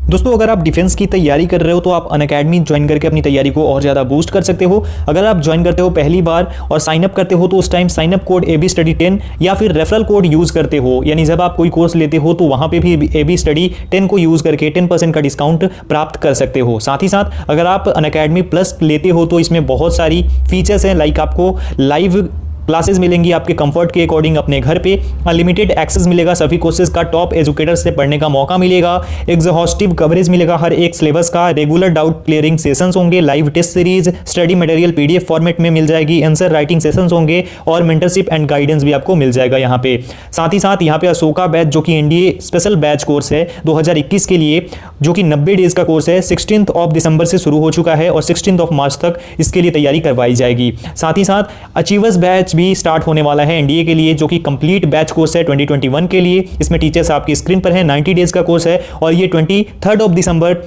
दोस्तों, अगर आप डिफेंस की तैयारी कर रहे हो तो आप अनअकैडमी ज्वाइन करके अपनी तैयारी को और ज़्यादा बूस्ट कर सकते हो। अगर आप ज्वाइन करते हो पहली बार और साइन अप करते हो तो उस time sign up code AB Study 10 या फिर रेफरल कोड यूज़ करते हो, यानी जब आप कोई कोर्स लेते हो तो वहाँ पे भी AB Study 10 को यूज़ करके 10% का डिस्काउंट प्राप्त कर सकते हो। साथ ही साथ अगर आप अनअकैडमी प्लस लेते हो तो इसमें बहुत सारी फीचर्स हैं, लाइक आपको लाइव क्लासेस मिलेंगी आपके कंफर्ट के अकॉर्डिंग अपने घर पे, अनलिमिटेड एक्सेस मिलेगा, सभी कोर्सेज का टॉप एजुकेटर से पढ़ने का मौका मिलेगा, एग्जॉस्टिव कवरेज मिलेगा हर एक सिलेबस का, रेगुलर डाउट क्लियरिंग सेशंस होंगे, live test series, study material PDF format में मिल जाएगी, आंसर राइटिंग सेशंस होंगे और मेंटरशिप एंड गाइडेंस भी आपको मिल जाएगा यहाँ पे। साथ ही साथ यहाँ पे अशोका बैच जो कि NDA स्पेशल बैच कोर्स है 2021 के लिए, जो कि 90 डेज का कोर्स है, 16 दिसंबर से शुरू हो चुका है और 16 मार्च तक इसके लिए तैयारी करवाई जाएगी। साथ ही साथ अचीवर्स बैच भी स्टार्ट होने वाला है NDA के लिए, जो कि कंप्लीट बैच कोर्स है 2021 के लिए। इसमें टीचर्स आपकी स्क्रीन पर है, 90 डेज का कोर्स है और ये 23 दिसंबर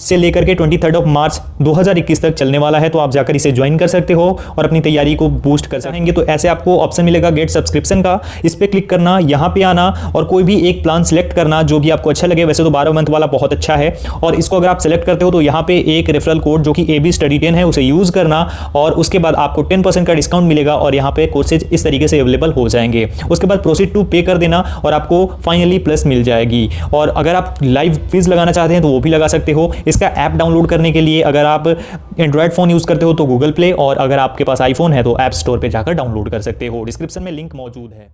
से लेकर के 23 मार्च 2021 तक चलने वाला है। तो आप जाकर इसे ज्वाइन कर सकते हो और अपनी तैयारी को बूस्ट कर सकेंगे। तो ऐसे आपको ऑप्शन मिलेगा गेट सब्सक्रिप्शन का, इस पर क्लिक करना, यहाँ पे आना और कोई भी एक प्लान सेलेक्ट करना जो भी आपको अच्छा लगे। वैसे तो 12 मंथ वाला बहुत अच्छा है और इसको अगर आप सेलेक्ट करते हो तो यहाँ पे एक रेफरल कोड जो कि AB Study 10 है उसे यूज़ करना और उसके बाद आपको 10% का डिस्काउंट मिलेगा और यहाँ पे कोर्सेज इस तरीके से अवेलेबल हो जाएंगे। उसके बाद प्रोसीड टू पे कर देना और आपको फाइनली प्लस मिल जाएगी। और अगर आप लाइव क्विज लगाना चाहते हैं तो वो भी लगा सकते हो। इसका ऐप डाउनलोड करने के लिए अगर आप एंड्रॉयड फोन यूज करते हो तो गूगल प्ले, और अगर आपके पास आईफोन है तो ऐप स्टोर पे जाकर डाउनलोड कर सकते हो। डिस्क्रिप्शन में लिंक मौजूद है।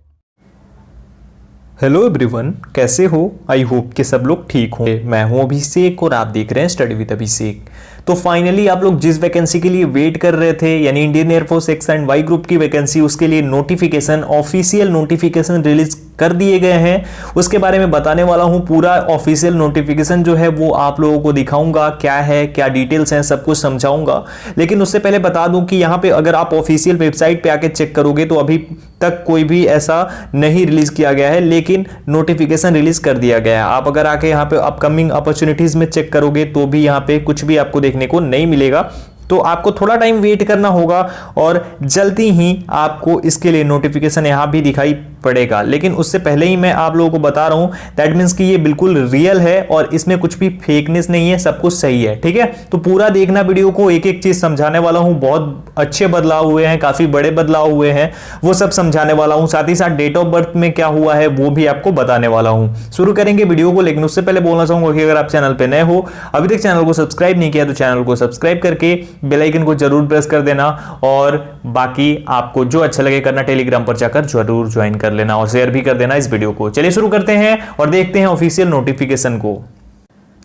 हेलो एवरीवन, कैसे हो? आई होप कि सब लोग ठीक होंगे। मैं हूं अभिषेक और आप देख रहे हैं स्टडी विद अभिषेक। तो फाइनली आप लोग जिस वैकेंसी के लिए वेट कर रहे थे, यानी Indian air force X and Y group की वैकेंसी, उसके लिए नोटिफिकेशन, ऑफिशियल नोटिफिकेशन रिलीज कर दिए गए हैं। उसके बारे में बताने वाला हूं। पूरा ऑफिशियल नोटिफिकेशन जो है वो आप लोगों को दिखाऊंगा, क्या है, क्या डिटेल्स हैं, सब कुछ समझाऊंगा। लेकिन उससे पहले बता दूं कि यहाँ पे अगर आप ऑफिशियल वेबसाइट पे आके चेक करोगे तो अभी तक कोई भी ऐसा नहीं रिलीज किया गया है, लेकिन नोटिफिकेशन रिलीज कर दिया गया है। आप अगर आके यहाँ पे अपकमिंग अपॉर्चुनिटीज में चेक करोगे तो भी यहाँ पे कुछ भी आपको देखने को नहीं मिलेगा। तो आपको थोड़ा टाइम वेट करना होगा और जल्दी ही आपको इसके लिए नोटिफिकेशन यहाँ भी दिखाई पड़ेगा। लेकिन उससे पहले ही मैं आप लोगों को बता रहा हूं, दैट मीन्स कि ये बिल्कुल रियल है और इसमें कुछ भी फेकनेस नहीं है, सब कुछ सही है, ठीक है। तो पूरा देखना वीडियो को, एक एक चीज समझाने वाला हूं। बहुत अच्छे बदलाव हुए हैं, काफी बड़े बदलाव हुए हैं, वो सब समझाने वाला हूं। साथ ही साथ डेट ऑफ बर्थ में क्या हुआ है वो भी आपको बताने वाला हूं। शुरू करेंगे वीडियो को, लेकिन उससे पहले बोलना चाहूंगा कि अगर आप चैनल पे नए हो, अभी तक चैनल को सब्सक्राइब नहीं किया तो चैनल को सब्सक्राइब करके बेल आइकन को जरूर प्रेस कर देना और बाकी आपको जो अच्छा लगे करना, टेलीग्राम पर जाकर जरूर ज्वाइन कर लेना और शेयर भी कर देना इस वीडियो को। चलिए शुरू करते हैं और देखते हैं ऑफिशियल नोटिफिकेशन को।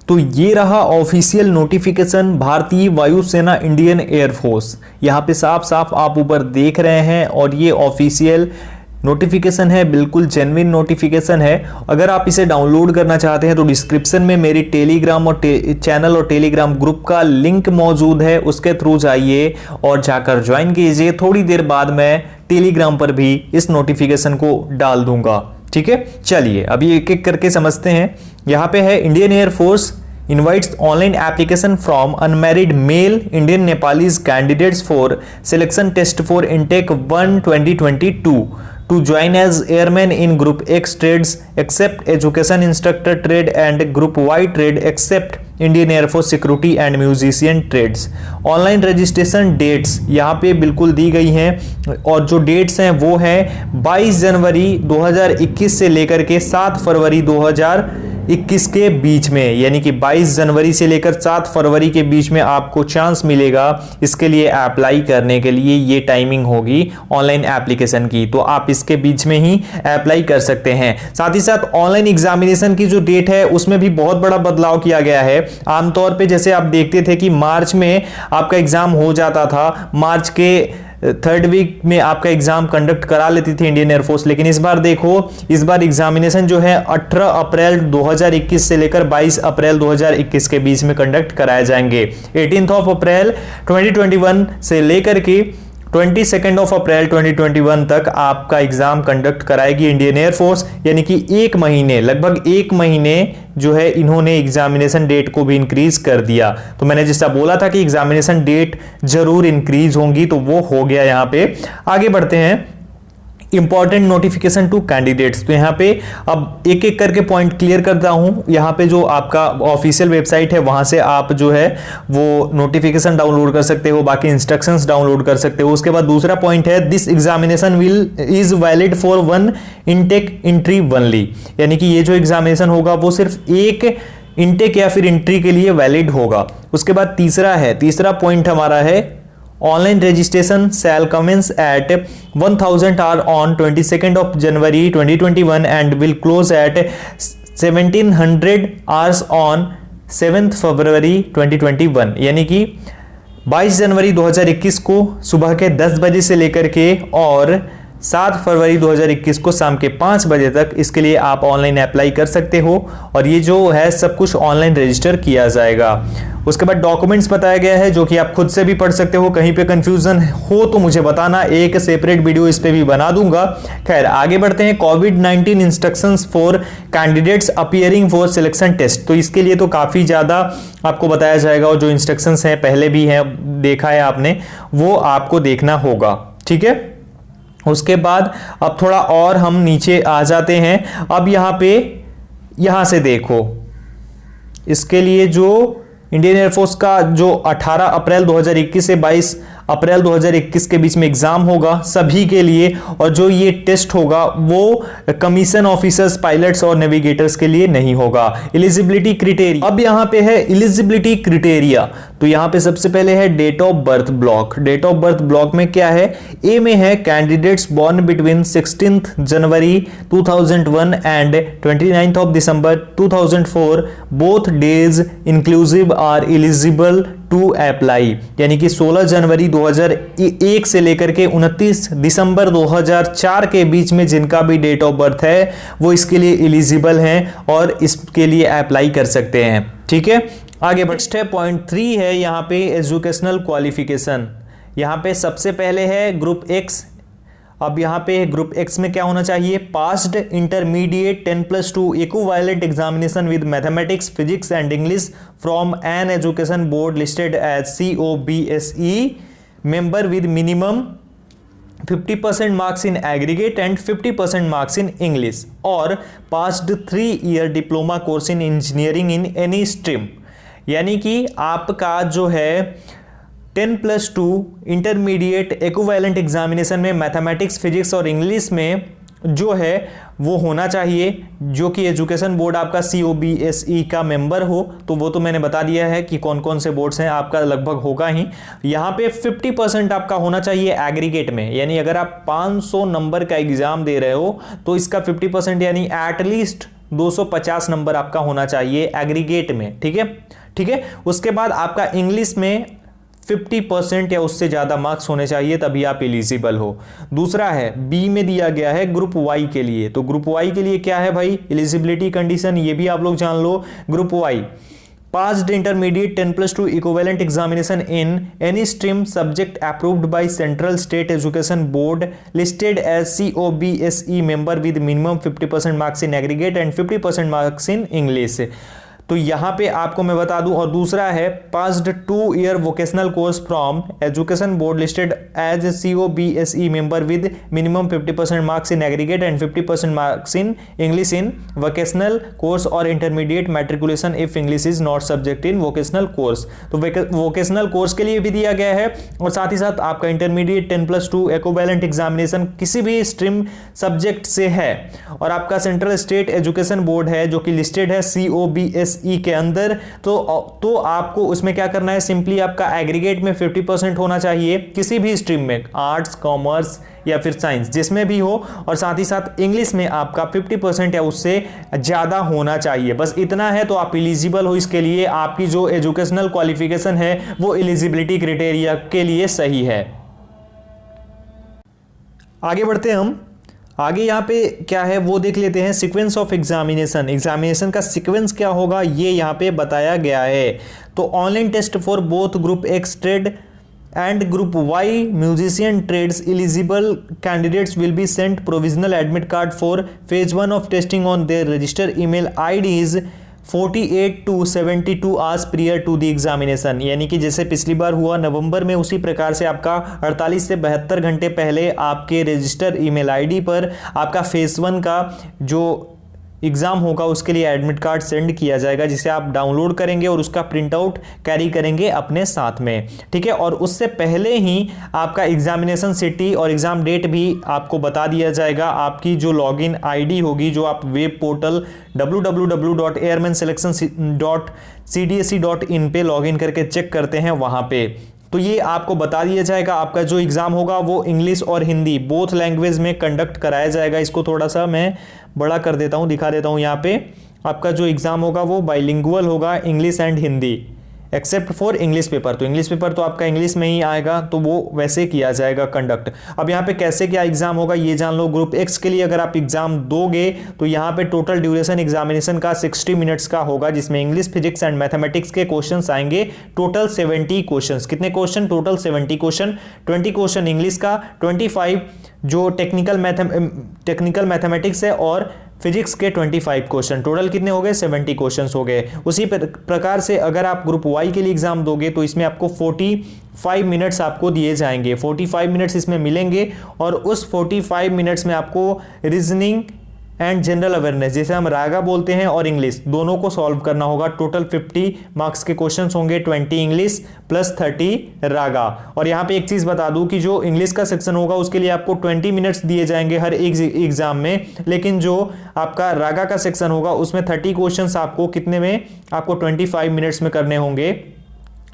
तो ये रहा ऑफिशियल नोटिफिकेशन, भारतीय वायुसेना इंडियन एयरफोर्स। यहां पे साफ साफ आप ऊपर देख रहे हैं और ये ऑफिशियल नोटिफिकेशन है, बिल्कुल जेन्युइन नोटिफिकेशन है। अगर आप इसे डाउनलोड करना चाहते हैं तो डिस्क्रिप्शन में मेरी टेलीग्राम और चैनल और टेलीग्राम ग्रुप का लिंक मौजूद है, उसके थ्रू जाइए और जाकर ज्वाइन कीजिए। थोड़ी देर बाद मैं टेलीग्राम पर भी इस नोटिफिकेशन को डाल दूंगा, ठीक है। चलिए अभी एक एक करके समझते हैं। यहाँ पे है Indian air force invites online application from unmarried male Indian Nepalese candidates for selection test for intake 1 2022 to join as airman in group X trades except education instructor trade and group Y trade except Indian Air Force security and musician trades। Online registration dates यहाँ पे बिल्कुल दी गई हैं और जो dates हैं वो है 22 जनवरी 2021 से लेकर के 7 फरवरी 2021 के बीच में, यानी कि 22 जनवरी से लेकर 7 फरवरी के बीच में आपको चांस मिलेगा इसके लिए अप्लाई करने के लिए। ये टाइमिंग होगी ऑनलाइन एप्लीकेशन की, तो आप इसके बीच में ही अप्लाई कर सकते हैं। साथ ही साथ ऑनलाइन एग्जामिनेशन की जो डेट है उसमें भी बहुत बड़ा बदलाव किया गया है। आमतौर पे जैसे आप देखते थे कि मार्च में आपका एग्जाम हो जाता था, मार्च के 3rd वीक में आपका एग्जाम कंडक्ट करा लेती थी इंडियन एयरफोर्स, लेकिन इस बार देखो, इस बार एग्जामिनेशन जो है 18 अप्रैल 2021 से लेकर 22 अप्रैल 2021 के बीच में कंडक्ट कराए जाएंगे। 18 अप्रैल 2021 से लेकर के 22 अप्रैल 2021 तक आपका एग्जाम कंडक्ट कराएगी इंडियन एयरफोर्स, यानी कि एक महीने, लगभग एक महीने जो है इन्होंने एग्जामिनेशन डेट को भी इंक्रीज कर दिया। तो मैंने जैसा बोला था कि एग्जामिनेशन डेट जरूर इंक्रीज होंगी, तो वो हो गया। यहाँ पे आगे बढ़ते हैं। Important notification to candidates. तो यहाँ पे अब एक एक करके पॉइंट क्लियर करता हूँ। यहाँ पे जो आपका ऑफिशियल वेबसाइट है वहाँ से आप जो है वो नोटिफिकेशन डाउनलोड कर सकते हो, बाकी इंस्ट्रक्शंस डाउनलोड कर सकते हो। उसके बाद दूसरा पॉइंट है this examination is valid for one intake entry only, यानी कि ये जो एग्जामिनेशन होगा वो सिर्फ एक इनटेक या फिर एंट्री के लिए वैलिड होगा। उसके बाद तीसरा पॉइंट हमारा है online registration shall commence at 1000 hour on 22nd of January 2021 and will close at 1700 hours on 7th February 2021, यानी कि 22 जनवरी 2021 को सुबह के 10 बजे से लेकर के और 7 फरवरी 2021 को शाम के 5 बजे तक इसके लिए आप ऑनलाइन अप्लाई कर सकते हो और ये जो है सब कुछ ऑनलाइन रजिस्टर किया जाएगा। उसके बाद डॉक्यूमेंट्स बताया गया है जो कि आप खुद से भी पढ़ सकते हो, कहीं पे कंफ्यूजन हो तो मुझे बताना, एक सेपरेट वीडियो इस पे भी बना दूंगा। खैर आगे बढ़ते हैं। कोविड-19 instructions for candidates appearing for selection test, तो इसके लिए तो काफ़ी ज़्यादा आपको बताया जाएगा और जो इंस्ट्रक्शंस हैं पहले भी हैं, देखा है आपने, वो आपको देखना होगा, ठीक है। उसके बाद अब थोड़ा और हम नीचे आ जाते हैं। अब यहाँ से देखो, इसके लिए जो इंडियन एयरफोर्स का जो 18 अप्रैल 2021 से 22 अप्रैल 2021 के बीच में एग्जाम होगा सभी के लिए, और जो ये टेस्ट होगा वो कमीशन ऑफिसर्स, पायलट्स और नेविगेटर्स के लिए नहीं होगा। एलिजिबिलिटी क्राइटेरिया, अब यहाँ पे है एलिजिबिलिटी क्राइटेरिया। तो यहाँ पे सबसे पहले है date of birth block. Date of birth block में क्या है, ए में है candidates born between 16th January 2001 and 29th of December 2004, both days inclusive are eligible to apply, यानी कि 16 जनवरी 2001 से लेकर के 29 दिसंबर 2004 के बीच में जिनका भी डेट ऑफ बर्थ है वो इसके लिए एलिजिबल हैं और इसके लिए अप्लाई कर सकते हैं, ठीक है। आगे नेक्स्ट है पॉइंट 3 है यहाँ पे एजुकेशनल क्वालिफिकेशन। यहाँ पे सबसे पहले है ग्रुप एक्स। अब यहाँ पे ग्रुप एक्स में क्या होना चाहिए, passed intermediate 10+2 equivalent examination with mathematics, physics and English from an education board listed as COBSE member with minimum 50% marks in aggregate and 50% marks in English, और passed 3-year diploma course in engineering in any stream। यानी कि आपका जो है 10+2 intermediate equivalent examination में mathematics, physics और English में जो है वो होना चाहिए, जो कि एजुकेशन बोर्ड आपका COBSE का मेंबर हो। तो वो तो मैंने बता दिया है कि कौन कौन से बोर्ड्स हैं, आपका लगभग होगा ही। यहाँ पे 50% आपका होना चाहिए एग्रीगेट में, यानी अगर आप 500 नंबर का एग्जाम दे रहे हो तो इसका 50% यानी एटलीस्ट 250 नंबर आपका होना चाहिए एग्रीगेट में, ठीक है, ठीक है। उसके बाद आपका इंग्लिश में 50% या उससे ज्यादा मार्क्स होने चाहिए, तभी आप एलिजिबल हो। दूसरा है बी में दिया गया है ग्रुप वाई के लिए। तो ग्रुप वाई के लिए क्या है भाई, एलिजिबिलिटी कंडीशन, ये भी आप लोग जान लो। Group Y passed intermediate 10+2 equivalent examination in any stream subject approved by Central State Education Board listed as COBSE member with minimum 50% marks in aggregate and 50% marks in English। तो यहाँ पे आपको मैं बता दूं। और दूसरा है passed 2-year vocational course from education board listed as COBSE member with minimum 50% marks in aggregate and 50% marks in English in vocational course और intermediate matriculation if English is not subject in vocational course. तो vocational course के लिए भी दिया गया है, और साथ ही साथ आपका इंटरमीडिएट 10+2 इक्विवेलेंट एग्जामिनेशन किसी भी स्ट्रीम सब्जेक्ट से है और आपका सेंट्रल स्टेट एजुकेशन बोर्ड है जो कि लिस्टेड है COBSE के अंदर, तो आपको उसमें क्या करना है, सिंपली आपका एग्रीगेट में 50% होना चाहिए किसी भी स्ट्रीम में, आर्ट्स, कॉमर्स या फिर साइंस, जिसमें भी हो, और साथ ही साथ इंग्लिश में आपका 50% या उससे ज्यादा होना चाहिए। बस इतना है तो आप एलिजिबल हो इसके लिए। आपकी जो एजुकेशनल क्वालिफिकेशन है वो एलिजिबिलिटी क्राइटेरिया के लिए सही है। आगे बढ़ते हैं हम। आगे यहाँ पे क्या है वो देख लेते हैं। सीक्वेंस ऑफ एग्जामिनेशन, एग्जामिनेशन का सीक्वेंस क्या होगा ये यहाँ पे बताया गया है। तो online test for both group X trade and group Y musician trades eligible candidates will be sent provisional admit card for phase 1 of testing on their register email IDs 48 to 72 hours prior to the examination, यानी कि जैसे पिछली बार हुआ नवंबर में, उसी प्रकार से आपका 48 से 72 घंटे पहले आपके रजिस्टर ईमेल आईडी पर आपका फेज 1 का जो एग्ज़ाम होगा उसके लिए एडमिट कार्ड सेंड किया जाएगा, जिसे आप डाउनलोड करेंगे और उसका प्रिंट आउट कैरी करेंगे अपने साथ में, ठीक है। और उससे पहले ही आपका एग्जामिनेशन सिटी और एग्ज़ाम डेट भी आपको बता दिया जाएगा। आपकी जो लॉगिन आईडी होगी, जो आप वेब पोर्टल www.airmanselection.cdsc.in पे लॉगिन करके चेक करते हैं वहाँ पे, तो ये आपको बता दिया जाएगा। आपका जो एग्ज़ाम होगा वो इंग्लिश और हिंदी बोथ लैंग्वेज में कंडक्ट कराया जाएगा। इसको थोड़ा सा मैं बड़ा कर देता हूँ, दिखा देता हूँ यहाँ पे। आपका जो एग्ज़ाम होगा वो बाइलिंगुअल होगा, English and Hindi, except for English paper. तो इंग्लिश पेपर तो आपका इंग्लिश में ही आएगा, तो वो वैसे किया जाएगा कंडक्ट। अब यहाँ पे कैसे क्या एग्जाम होगा ये जान लो। ग्रुप एक्स के लिए अगर आप एग्जाम दोगे तो यहाँ पे टोटल ड्यूरेशन एग्जामिनेशन का 60 मिनट्स का होगा, जिसमें इंग्लिश, फिजिक्स एंड मैथमेटिक्स के क्वेश्चंस आएंगे। Total 70 questions. कितने question? Total 70 question. 20 question English का, 25 जो टेक्निकल मैथमेटिक्स है, और फिजिक्स के 25 क्वेश्चन। टोटल कितने हो गए? 70 क्वेश्चंस हो गए। उसी प्रकार से अगर आप ग्रुप वाई के लिए एग्जाम दोगे तो इसमें आपको 45 मिनट्स आपको दिए जाएंगे। 45 मिनट्स इसमें मिलेंगे, और उस 45 मिनट्स में आपको रीजनिंग एंड जनरल अवेयरनेस, जैसे हम रागा बोलते हैं, और इंग्लिश दोनों को सॉल्व करना होगा। टोटल 50 मार्क्स के क्वेश्चंस होंगे, 20 इंग्लिश प्लस 30 रागा। और यहाँ पे एक चीज बता दूं कि जो इंग्लिश का सेक्शन होगा उसके लिए आपको 20 मिनट्स दिए जाएंगे हर एक एग्जाम में, लेकिन जो आपका रागा का सेक्शन होगा उसमें 30 क्वेश्चंस आपको कितने में? आपको 25 मिनट्स में करने होंगे,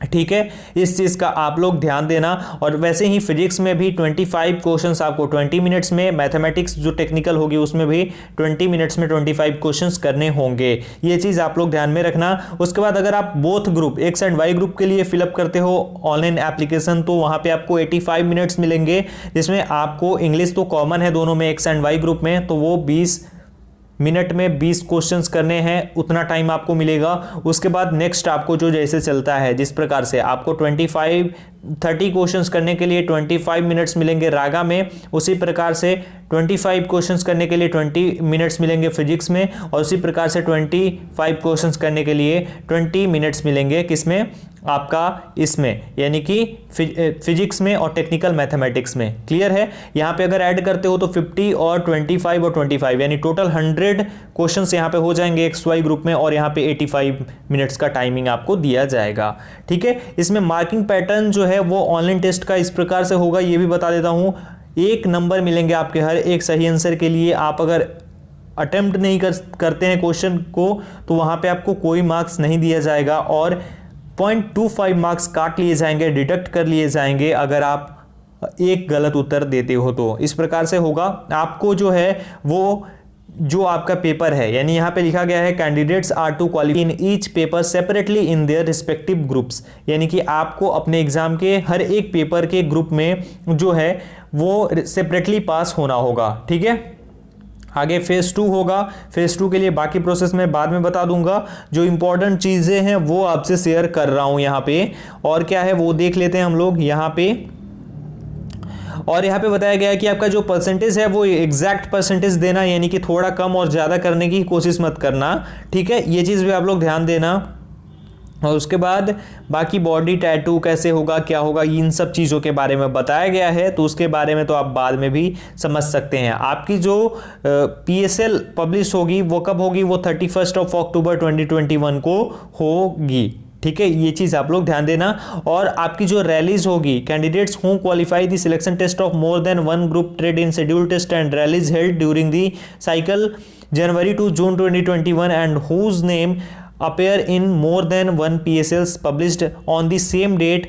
ठीक है। इस चीज का आप लोग ध्यान देना। और वैसे ही फिजिक्स में भी 25 क्वेश्चंस आपको 20 मिनट्स में, मैथमेटिक्स जो टेक्निकल होगी उसमें भी 20 मिनट्स में 25 क्वेश्चंस करने होंगे। ये चीज आप लोग ध्यान में रखना। उसके बाद अगर आप both group X and Y group के लिए फिलअप करते हो ऑनलाइन एप्लीकेशन, तो वहां पे आपको 85 मिनट्स मिलेंगे, जिसमें आपको इंग्लिश तो कॉमन है दोनों में, एक्स एंड वाई ग्रुप में, तो वो 20 मिनट में 20 क्वेश्चंस करने हैं, उतना टाइम आपको मिलेगा। उसके बाद नेक्स्ट आपको जो जैसे चलता है, जिस प्रकार से आपको 30 क्वेश्चंस करने के लिए 25 मिनट्स मिलेंगे रागा में, उसी प्रकार से 25 क्वेश्चंस करने के लिए 20 मिनट्स मिलेंगे फिजिक्स में, और उसी प्रकार से 25 क्वेश्चंस करने के लिए 20 मिनट्स मिलेंगे किसमें? आपका इसमें, यानी कि फिजिक्स में और टेक्निकल मैथमेटिक्स में। क्लियर है? यहाँ पे अगर ऐड करते हो तो 50 और 25 और 25 यानी टोटल 100 क्वेश्चंस यहाँ पे हो जाएंगे एक्स वाई ग्रुप में, और यहाँ पे 85 मिनट्स का टाइमिंग आपको दिया जाएगा, ठीक है। इसमें मार्किंग पैटर्न जो है वो ऑनलाइन टेस्ट का इस प्रकार से होगा, ये भी बता देता हूँ। 1 नंबर मिलेंगे आपके हर एक सही आंसर के लिए। आप अगर अटेम्प्ट नहीं करते हैं क्वेश्चन को तो वहाँ पे आपको कोई मार्क्स नहीं दिया जाएगा, और 0.25 मार्क्स काट लिए जाएंगे, डिडक्ट कर लिए जाएंगे अगर आप एक गलत उत्तर देते हो तो। इस प्रकार से होगा। आपको जो है वो जो आपका पेपर है, यानी यहाँ पे लिखा गया है candidates are to qualify in each paper separately in their respective groups, यानी कि आपको अपने एग्जाम के हर एक पेपर के ग्रुप में जो है वो सेपरेटली पास होना होगा, ठीक है। आगे फेज 2 होगा। फेज 2 के लिए बाकी प्रोसेस मैं बाद में बता दूंगा। जो इंपॉर्टेंट चीजें हैं वो आपसे शेयर कर रहा हूं यहाँ पे, और क्या है वो देख लेते हैं हम लोग यहाँ पे। और यहाँ पे बताया गया है कि आपका जो परसेंटेज है वो एग्जैक्ट परसेंटेज देना, यानी कि थोड़ा कम और ज्यादा करने की कोशिश मत करना, ठीक है। ये चीज भी आप लोग ध्यान देना। और उसके बाद बाकी बॉडी टैटू कैसे होगा, क्या होगा, इन सब चीज़ों के बारे में बताया गया है, तो उसके बारे में तो आप बाद में भी समझ सकते हैं। आपकी जो PSL पब्लिश होगी वो कब होगी? वो 31 अक्टूबर 2021 को होगी, ठीक है। ये चीज आप लोग ध्यान देना। और आपकी जो रैलीज होगी, candidates who qualify the selection test of more than 1 group trade in schedule test and rallies held during the cycle January to June 2021 and whose name appear in more than one PSLs published on the same date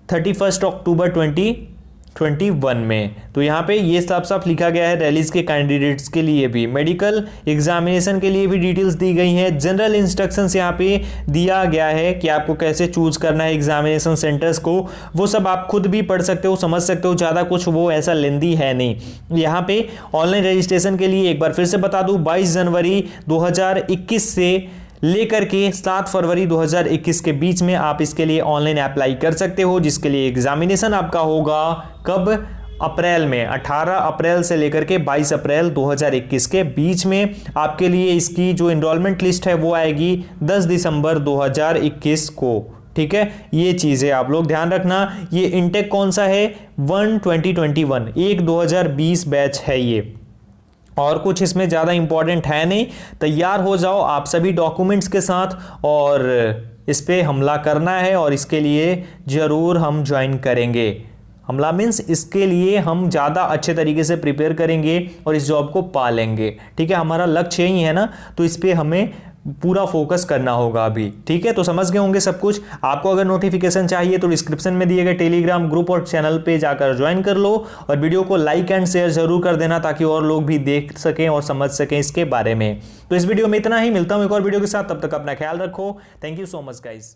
31 अक्टूबर 2021 में। तो यहाँ पे ये साफ साफ लिखा गया है रैलीज के कैंडिडेट्स के लिए भी। मेडिकल एग्जामिनेशन के लिए भी डिटेल्स दी गई हैं। जनरल इंस्ट्रक्शंस यहाँ पे दिया गया है कि आपको कैसे चूज करना है एग्जामिनेशन सेंटर्स को, वो सब आप खुद भी पढ़ सकते हो, समझ सकते हो, ज़्यादा कुछ वो ऐसा लेंदी है नहीं। यहाँ पे ऑनलाइन रजिस्ट्रेशन के लिए एक बार फिर से बता दूँ, 22 जनवरी 2021 से लेकर के 7 फरवरी 2021 के बीच में आप इसके लिए ऑनलाइन अप्लाई कर सकते हो, जिसके लिए एग्जामिनेशन आपका होगा कब? अप्रैल में 18 अप्रैल से लेकर के 22 अप्रैल 2021 के बीच में आपके लिए इसकी जो एनरोलमेंट लिस्ट है वो आएगी 10 दिसंबर 2021 को। ठीक है, ये चीजें आप लोग ध्यान रखना। ये इनटेक कौन सा है? 2021, 2020 बैच है ये, और कुछ इसमें ज़्यादा इंपॉर्टेंट है नहीं। तैयार हो जाओ आप सभी डॉक्यूमेंट्स के साथ, और इस पे हमला करना है, और इसके लिए ज़रूर हम ज्वाइन करेंगे। हमला मीन्स इसके लिए हम ज़्यादा अच्छे तरीके से प्रिपेयर करेंगे और इस जॉब को पा लेंगे। ठीक है, हमारा लक्ष्य यही है ना, तो इस पे हमें पूरा फोकस करना होगा अभी। ठीक है, तो समझ गए होंगे सब कुछ। आपको अगर नोटिफिकेशन चाहिए तो डिस्क्रिप्शन में दिए गए टेलीग्राम ग्रुप और चैनल पे जाकर ज्वाइन कर लो, और वीडियो को लाइक एंड शेयर जरूर कर देना ताकि और लोग भी देख सकें और समझ सकें इसके बारे में। तो इस वीडियो में इतना ही, मिलता हूं एक और वीडियो के साथ, तब तक अपना ख्याल रखो। Thank you so much guys.